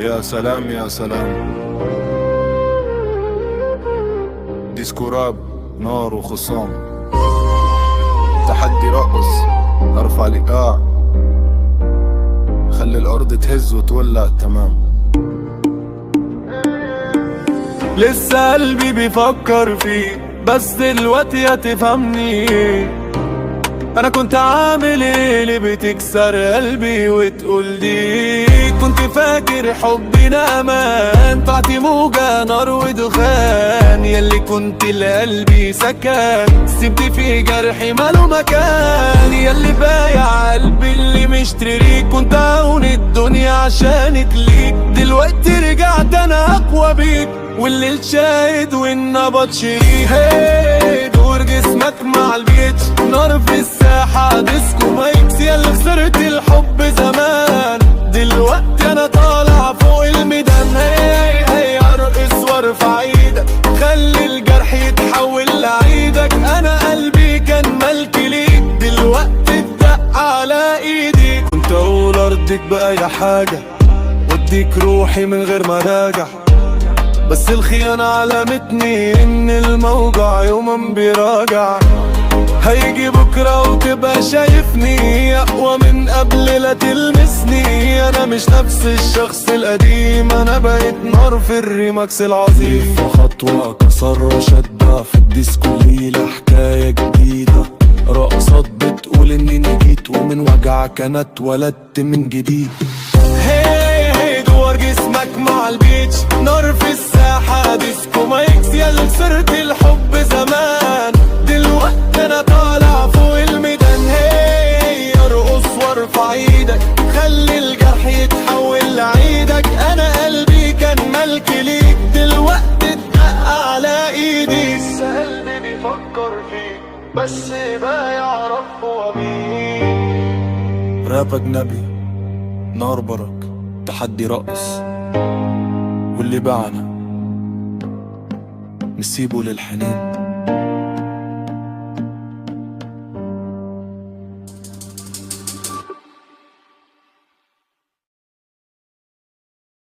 يا سلام يا سلام. ديسكو راب، نار وخصام، تحدي رقص، ارفع الايقاع، خلي الارض تهز وتولع تمام. لسه قلبي بيفكر فيك، بس دلوقتي هتفهمني. انا كنت عامل ايه اللي بتكسر قلبي وتقول دي؟ كنت فاكر حبنا امان، طلعت موجة نار ودخان. ياللي كنت لقلبي سكن، سبت في جرحي ماله مكان. ياللي بايع قلبي اللي مشتريك، كنت اهون الدنيا عشانك ليك. دلوقتي رجعت انا اقوى بيك، والليل شاهد والنبض شريك. دور جسمك مع البيتش، نار في الساحة ديسكو مايكس. ياللي خسرت الحب زمان، دلوقتي انا طالع فوق الميدان. هي ارقص وارفع ايدك، خلي الجرح يتحول لعيدك. انا قلبي كان ملكي ليك، دلوقتي اتدق على ايدي. كنت اقول ارضيك بأي حاجة، واديك روحي من غير ما راجع، بس الخيانة علمتني ان الموجع يوما بيراجع. هيجي بكرة وتبقى شايفني اقوى من قبل لا تلمسني. انا مش نفس الشخص القديم، انا بقيت نار في الريماكس العظيم. خطوة كسر وشدة في الديسكو، ليلة حكاية جديدة. رقصات بتقول اني نجيت، ومن وجع كانت اتولدت من جديد. دور جسمك مع البيتش، نار في الساحة ديسكو مايكس. ياللي خسرت الحب زمان، دلوقتي انا طالع فوق الميدان. ارقص وارفع ايدك، خلي الجرح يتحول لعيدك. انا قلبي كان ملكي ليك، دلوقتي اتدق على ايدي. لسه قلبي بيفكر فيك، بس بقى يعرف هو مين. راب اجنبي، نار برك، تحدي رقص، واللي باعنا نسيبه للحنين.